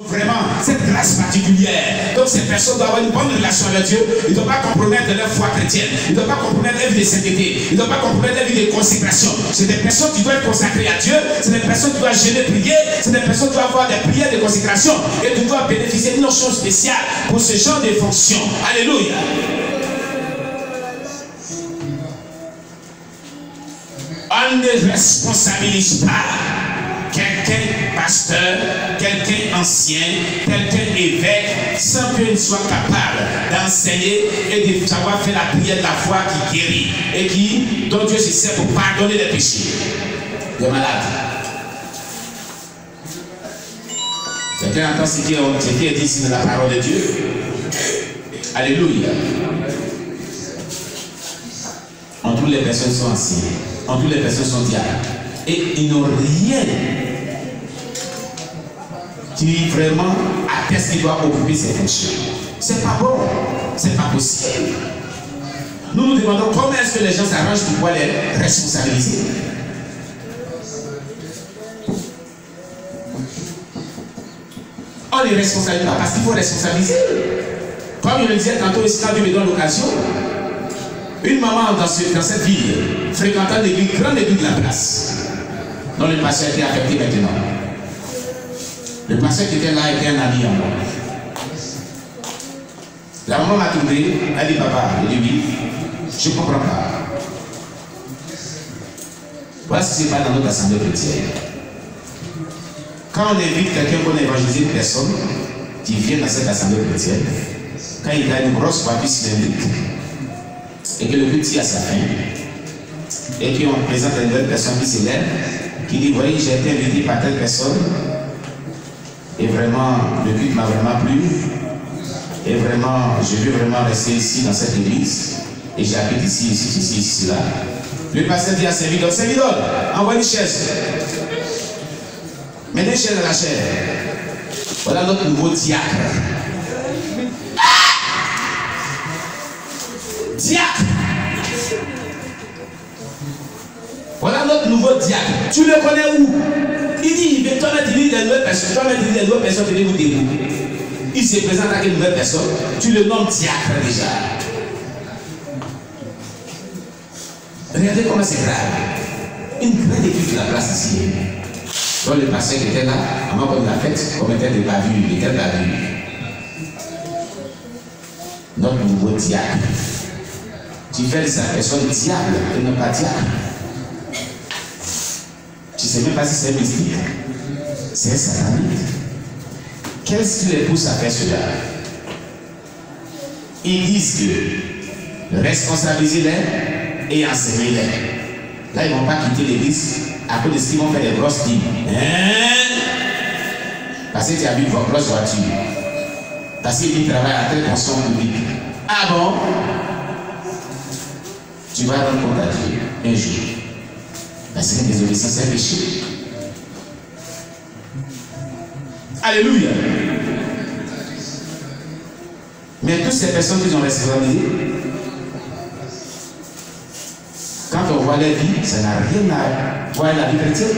Vraiment, cette grâce particulière. Donc ces personnes doivent avoir une bonne relation avec Dieu. Ils ne doivent pas compromettre leur foi chrétienne. Ils ne doivent pas compromettre leur vie de sainteté. Ils ne doivent pas compromettre leur vie de consécration. C'est des personnes qui doivent être consacrées à Dieu. C'est des personnes qui doivent gêner, prier. C'est des personnes qui doivent avoir des prières de consécration. Et qui doivent bénéficier d'une notion spéciale pour ce genre de fonction. Alléluia. On ne responsabilise pas quelqu'un pasteur, quelqu'un ancien, quelqu'un évêque, sans qu'il soit capable d'enseigner et de savoir faire la prière de la foi qui guérit et dont Dieu se sert pour pardonner les péchés des malades. Quelqu'un entend ce qui est dit ici dans la parole de Dieu. Alléluia. En toutes les personnes sont anciennes, en toutes les personnes sont diacres. Et ils n'ont rien qui vraiment atteste qu'ils doivent occuper ces fonctions. C'est pas bon, c'est pas possible. Nous nous demandons comment est-ce que les gens s'arrangent pour pouvoir les responsabiliser. On les responsabilise pas parce qu'il faut responsabiliser. Comme je le disais tantôt, ici quand Dieu me donne l'occasion, une maman dans cette ville fréquentant l'église, grande église de la place, dont le pasteur était affecté maintenant. Le pasteur qui était là était un ami en moi. La maman m'a trouvé, elle dit papa, je dis oui, je ne comprends pas. Voilà ce qui se passe dans notre assemblée chrétienne. Quand on invite quelqu'un pour évangéliser une personne qui vient dans cette assemblée chrétienne, quand il a une grosse voiture cylindrique et que le but tire à sa fin, et qu'on présente une nouvelle personne qui s'élève, qui dit, voyez, j'ai été invité par telle personne, et vraiment, le culte m'a vraiment plu, et vraiment, je veux vraiment rester ici dans cette église, et j'habite ici, là. Le pasteur dit à Saint-Vidol, envoie une chaise. Mets des chaises à la chaise. Voilà notre nouveau diacre. Diacre. Voilà notre nouveau diacre. Tu le connais où? Il dit, mais toi, tu dis des nouvelles personnes. Toi, tu dis des nouvelles personnes, tu dis où t'es où? Il se présente avec une nouvelle personne. Tu le nommes diacre déjà. Regardez comment c'est grave. Une grande église de la place ici. Donc le pasteur qui était là, avant qu'on l'a fait, commettait des bavures, il était bavure. Notre nouveau diable. Tu fais de sa personne diable et non pas diable. Tu ne sais même pas si c'est mystique. C'est un sataniste. Qu'est-ce qui les pousse à faire cela? Ils disent que responsabiliser-les et enseigner-les. Là, ils ne vont pas quitter l'église à cause de ce qu'ils vont faire des grosses dîmes. Parce que tu as vu une grosse voiture. Parce qu'ils travaillent à tel fonction publique. Ah bon? Tu vas rendre compte à Dieu un jour. Parce que désobéissance, c'est un péché. Alléluia. Mais toutes ces personnes qui ont responsabilisé, quand on voit leur vie, ça n'a rien à voir avec la vie chrétienne.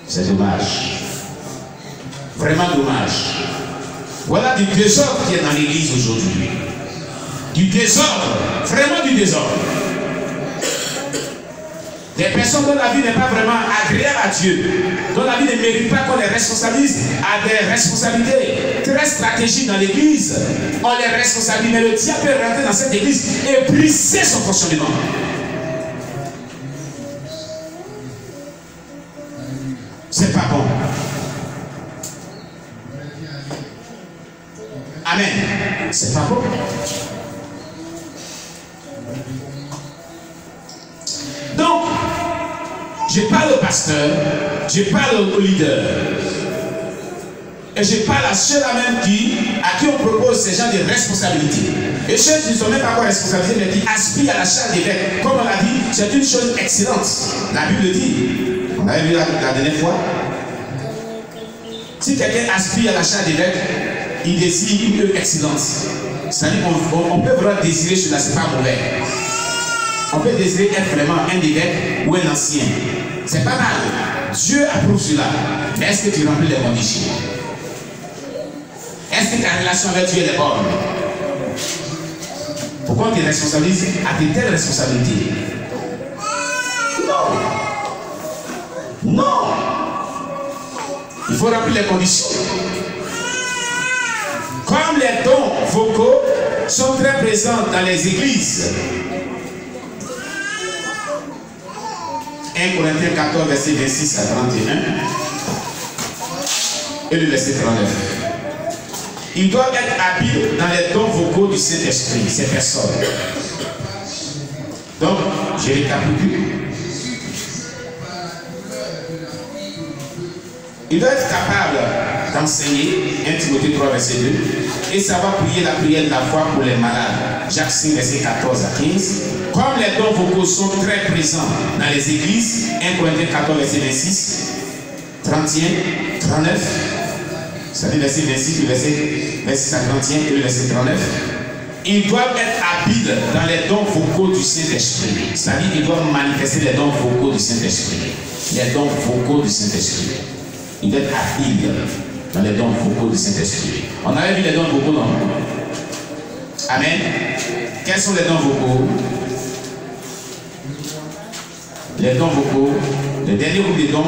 C'est dommage. Vraiment dommage. Voilà du désordre qui est dans l'église aujourd'hui. Du désordre. Vraiment du désordre. Des personnes dont la vie n'est pas vraiment agréable à Dieu, dont la vie ne mérite pas qu'on les responsabilise à des responsabilités très stratégiques dans l'église. On les responsabilise, mais le diable peut rentrer dans cette église et briser son fonctionnement. C'est pas bon. Amen. C'est pas bon. Donc, je parle au pasteur, je parle au leader, et je parle à ceux-là même à qui on propose ces genres de responsabilités. Et ceux qui ne sont même pas encore responsabilisés, mais qui aspirent à la charge d'évêque. Comme on l'a dit, c'est une chose excellente. La Bible dit, on avait vu la dernière fois, si quelqu'un aspire à la charge d'évêque, il désire une œuvre excellente. C'est-à-dire qu'on peut vraiment désirer cela, ce n'est pas mauvais. On peut désirer être vraiment un évêque ou un ancien. C'est pas mal. Dieu approuve cela. Mais est-ce que tu remplis les conditions? Est-ce que ta relation avec Dieu est bonne? Pourquoi tu te responsabilises à tes telles responsabilités? Non. Non. Il faut remplir les conditions. Comme les dons vocaux sont très présents dans les églises. 1 Corinthiens 14, verset 26 à 31. Et le verset 39. Ils doivent être habiles dans les dons vocaux du Saint-Esprit, ces personnes. Donc, je récapitule. Ils doivent être capables d'enseigner, 1 Timothée 3, verset 2, et savoir prier la prière de la foi pour les malades. Jacques 5, verset 14 à 15. Comme les dons vocaux sont très présents dans les églises, 1 Corinthiens 14, verset 26, 31, 39, c'est-à-dire verset 26, le verset 31 et le verset 39, ils doivent être habiles dans les dons vocaux du Saint-Esprit. C'est-à-dire qu'ils doivent manifester les dons vocaux du Saint-Esprit. Les dons vocaux du Saint-Esprit. Ils doivent être habiles dans les dons vocaux du Saint-Esprit. On avait vu les dons vocaux, non? Amen. Quels sont les dons vocaux? Les dons vocaux, le dernier groupe de dons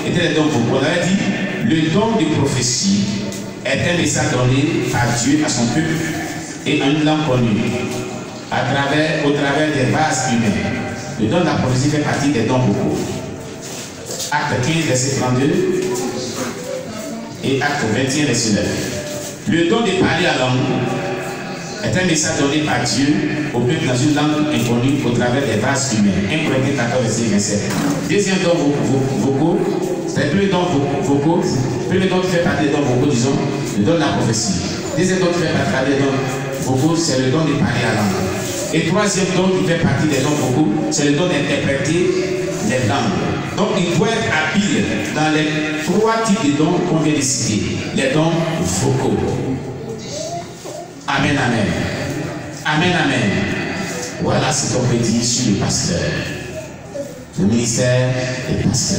étaient les dons vocaux. On avait dit, le don de prophétie est un message donné par Dieu à son peuple et en une langue connue, au travers des vases humains. Le don de la prophétie fait partie des dons vocaux. Acte 15, verset 32 et acte 21, verset 9. Le don de parler à langue est un message donné par Dieu au peuple dans une langue inconnue au travers des vases humains. 1 Corinthiens 14, verset 27. Deuxième don vocaux, c'est le premier don vocaux. Le premier don qui fait partie des dons vocaux, disons, le don de la prophétie. Deuxième don qui fait partie des dons vocaux, c'est le don de parler à langue. Et troisième don qui fait partie des dons vocaux, c'est le don d'interpréter les langues. Donc il doit être habile dans les trois types de dons qu'on vient de citer. Les dons vocaux. Amen, amen. Amen, amen. Voilà ce qu'on peut dire sur le pasteur. Le ministère des pasteurs.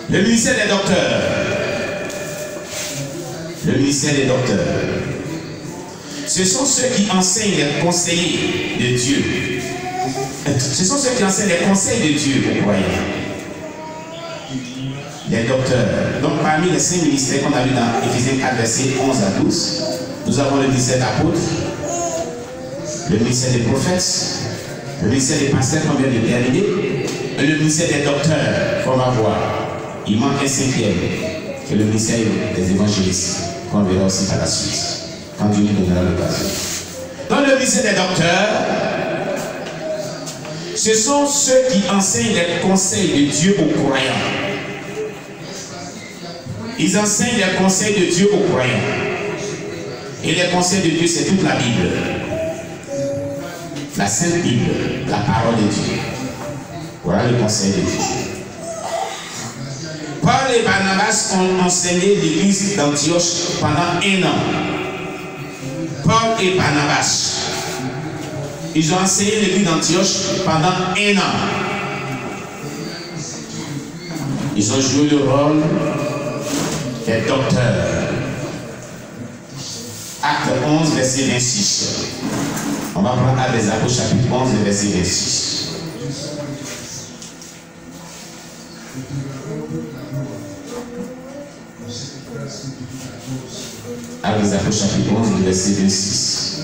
Le ministère des docteurs. Le ministère des docteurs. Ce sont ceux qui enseignent les conseillers de Dieu. Ce sont ceux qui enseignent les conseils de Dieu aux croyants. Les docteurs. Donc parmi les 5 ministères qu'on a vu dans Éphésiens 4, verset 11 à 12, nous avons le ministère d'apôtres, le ministère des prophètes, le ministère des pasteurs qu'on vient de terminer, et le ministère des docteurs qu'on va voir. Il manque un 5e, qui est le ministère des évangélistes, qu'on verra aussi par la suite, quand Dieu nous donnera l'occasion. Dans le ministère des docteurs, ce sont ceux qui enseignent les conseils de Dieu aux croyants. Ils enseignent les conseils de Dieu aux croyants. Et les conseils de Dieu, c'est toute la Bible. La Sainte Bible, la parole de Dieu. Voilà le conseil de Dieu. Paul et Barnabas ont enseigné l'église d'Antioche pendant 1 an. Paul et Barnabas, ils ont enseigné l'église d'Antioche pendant 1 an. Ils ont joué le rôle des docteurs. Acte 11, verset 26. On va prendre Actes des Apôtres, chapitre 11, verset 26. Actes des Apôtres, chapitre 11, verset 26.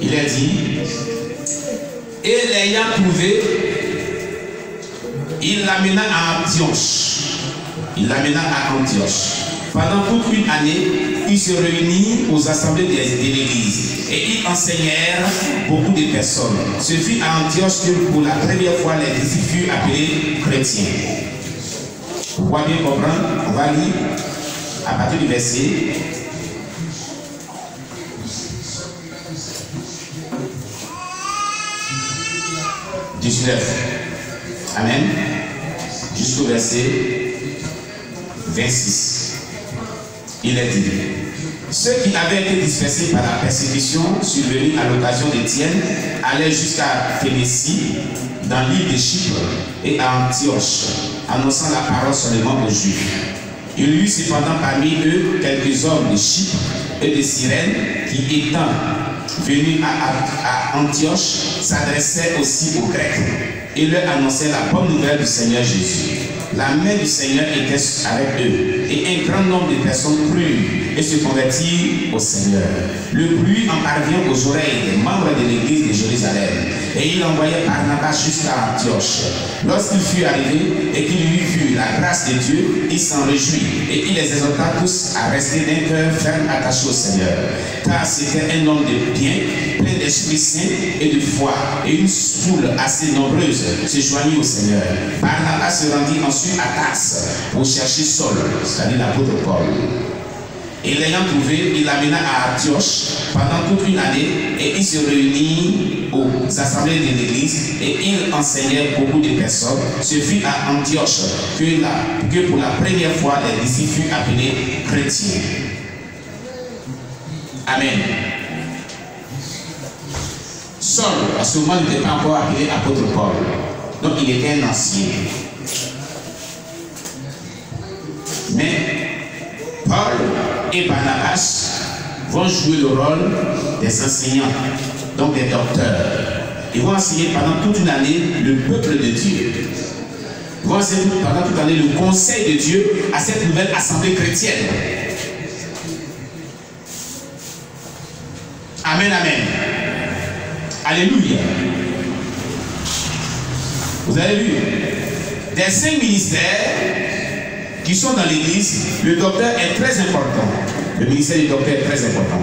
Il est dit, et l'ayant trouvé, il l'amena à Antioche. Il l'amena à Antioche. Pendant toute une année, ils se réunirent aux assemblées de l'église et ils enseignèrent beaucoup de personnes. Ce fut à Antioche que pour la première fois les disciples furent appelés chrétiens. Pour pouvoir bien comprendre, on va lire à partir du verset 19. Amen. Jusqu'au verset 26. Il est dit, ceux qui avaient été dispersés par la persécution survenue à l'occasion d'Étienne allaient jusqu'à Phénicie, dans l'île de Chypre et à Antioche, annonçant la parole seulement aux Juifs. Il y eut cependant parmi eux quelques hommes de Chypre et de Cyrène qui, étant venus à Antioche, s'adressaient aussi aux Grecs et leur annonçaient la bonne nouvelle du Seigneur Jésus. La main du Seigneur était avec eux et un grand nombre de personnes crurent et se convertirent au Seigneur. Le bruit en parvient aux oreilles des membres de l'église de Jérusalem et il envoyait Barnabas jusqu'à Antioche. Lorsqu'il fut arrivé et qu'il eut vu la grâce de Dieu, il s'en réjouit et il les exhorta tous à rester d'un cœur ferme attaché au Seigneur. Car c'était un homme de bien, plein d'Esprit Saint et de foi, et une foule assez nombreuse se joignit au Seigneur. Barnabas se rendit ensuite à Tarse pour chercher Saul, c'est-à-dire l'apôtre Paul. Et l'ayant trouvé, il l'amena à Antioche pendant toute une année et il se réunit aux assemblées de l'église et il enseignait beaucoup de personnes. Ce fut à Antioche que pour la première fois les disciples furent appelés chrétiens. Amen. Saul, à ce moment, n'était pas encore appelé apôtre Paul. Donc il était un ancien. Mais Paul et Barnabas vont jouer le rôle des enseignants, donc des docteurs. Ils vont enseigner pendant toute une année le peuple de Dieu. Ils vont enseigner pendant toute l'année le conseil de Dieu à cette nouvelle assemblée chrétienne. Amen, amen. Alléluia. Vous avez vu, des 5 ministères qui sont dans l'église, le docteur est très important. Le ministère du docteur est très important.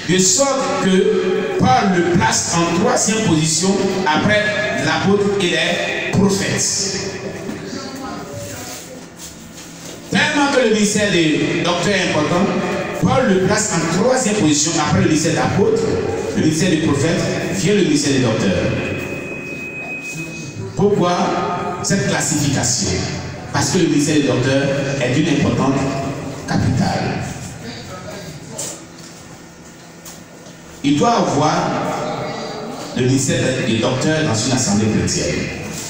De sorte que Paul le place en 3e position après l'apôtre et les prophètes. Tellement que le ministère du docteur est important, Paul le place en 3e position après le ministère d'apôtre, le ministère du prophète, vient le ministère du docteur. Pourquoi cette classification? Parce que le ministère du docteur est d'une importance capitale. Il doit avoir le ministère du docteur dans une assemblée chrétienne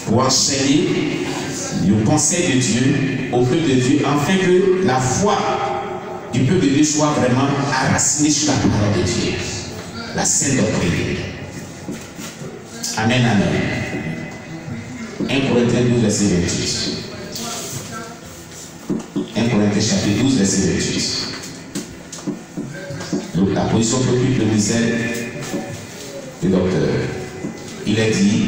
pour enseigner le conseil de Dieu au peuple de Dieu, afin que la foi du peuple de Dieu soit vraiment enracinée sur la parole de Dieu, la sainte doctrine. Amen, amen. 1 Corinthiens 12, verset 28. 1 Corinthiens chapitre 12, verset 28. Donc la position qu'occupe le ministère du docteur. Il est dit,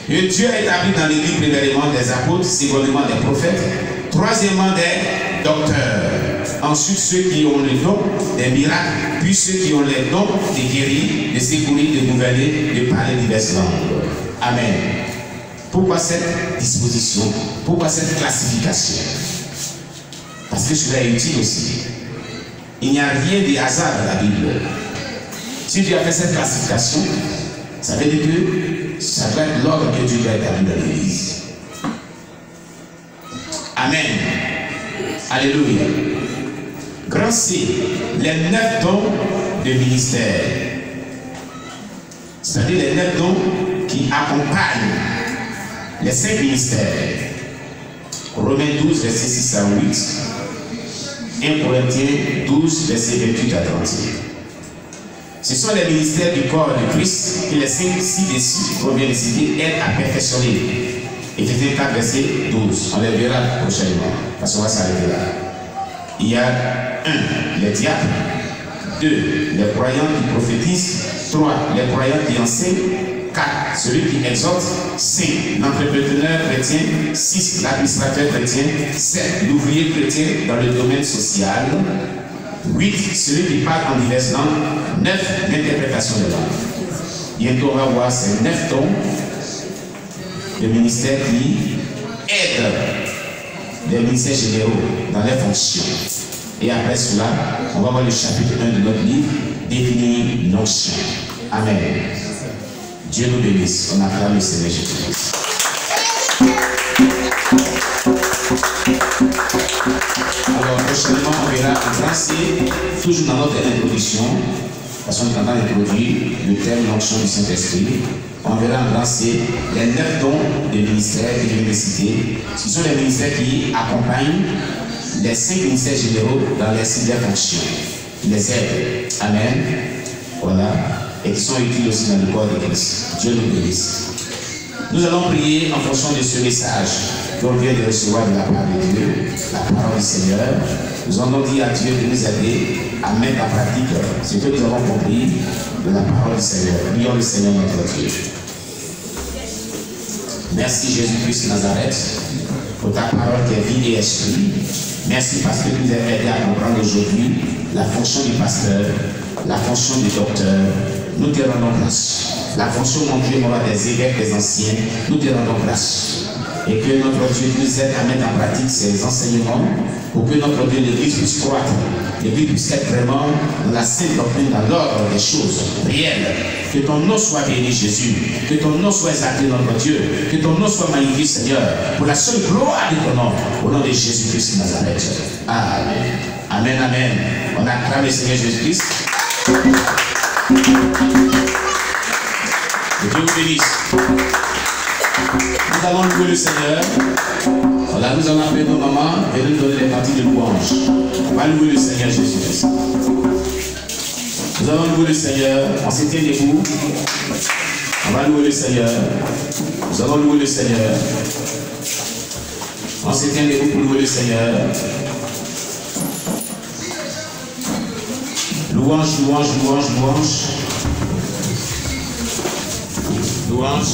et Dieu a établi dans l'église premièrement des apôtres, secondement des prophètes, troisièmement des docteurs, ensuite ceux qui ont le don des miracles, puis ceux qui ont les dons de guérir, de secourir, de gouverner, de parler diverses langues. Amen. Pourquoi cette disposition? Pourquoi cette classification? Parce que cela est utile aussi. Il n'y a rien de hasard dans la Bible. Si Dieu a fait cette classification, ça veut dire que ça doit être l'ordre que Dieu doit établir dans l'Église. Amen. Alléluia. Grand C, les 9 dons de ministère. C'est-à-dire les 9 dons qui accompagnent les 5 ministères. Romains 12, verset 6 à 8. 1 Corinthiens 12, verset 28 à 31. Ce sont les ministères du corps de Christ que les 5 ci-dessus qu'on vient de citer aident à perfectionner. Éphésiens 4, verset 12. On les verra prochainement, parce qu'on va s'arrêter là. Il y a 1, les diacres. 2, les croyants qui prophétisent. 3, les croyants qui enseignent. 4, celui qui exhorte. 5, l'entrepreneur chrétien. 6, l'administrateur chrétien. 7, l'ouvrier chrétien dans le domaine social. 8, celui qui parle en diverses langues. 9, l'interprétation de langue. Bientôt on va voir ces 9 dons de ministères qui aident les ministères généraux dans leurs fonctions. Et après cela, on va voir le chapitre 1 de notre livre, définir l'onction. Amen. Dieu nous bénisse. On acclame le Seigneur Jésus-Christ. Alors, prochainement, on verra en français, toujours dans notre introduction, parce qu'on est en train d'introduire le thème l'onction du Saint-Esprit. On verra en grand, c'est les 9 dons des ministères que je viens de citer. Ce sont les ministères qui accompagnent les 5 ministères généraux dans les 6 fonctions. Ils les aident. Amen. Voilà. Et qui sont utiles aussi dans le corps de Christ. Dieu nous bénisse. Nous allons prier en fonction de ce message qu'on vient de recevoir de la part de Dieu, la parole du Seigneur. Nous allons dire à Dieu de nous aider à mettre en pratique ce que nous avons compris de la parole du Seigneur. Prions le Seigneur notre Dieu. Merci Jésus-Christ de Nazareth pour ta parole qui est vie et esprit. Merci parce que tu nous as aidé à comprendre aujourd'hui la fonction du pasteur, la fonction du docteur. Nous te rendons grâce. La fonction, mon Dieu, des évêques, des anciens, nous te rendons grâce. Et que notre Dieu nous aide à mettre en pratique ces enseignements pour que notre Dieu, l'Église puisse croître. L'Église puisse être vraiment dans la sainte doctrine, dans l'ordre des choses réelles. Que ton nom soit béni, Jésus. Que ton nom soit exalté, notre Dieu. Que ton nom soit magnifié, Seigneur. Pour la seule gloire de ton nom. Au nom de Jésus-Christ de Nazareth. Amen. Amen, amen. On acclame le Seigneur Jésus-Christ. Que Dieu vous bénisse. Nous allons louer le Seigneur. Voilà, nous allons appeler nos mamans et nous donner les parties de louange. On va louer le Seigneur Jésus-Christ. Nous allons louer le Seigneur. On se tient debout. On va louer le Seigneur. Nous allons louer le Seigneur. On se tient debout pour louer le Seigneur. Louange, louange, louange, louange. Louange.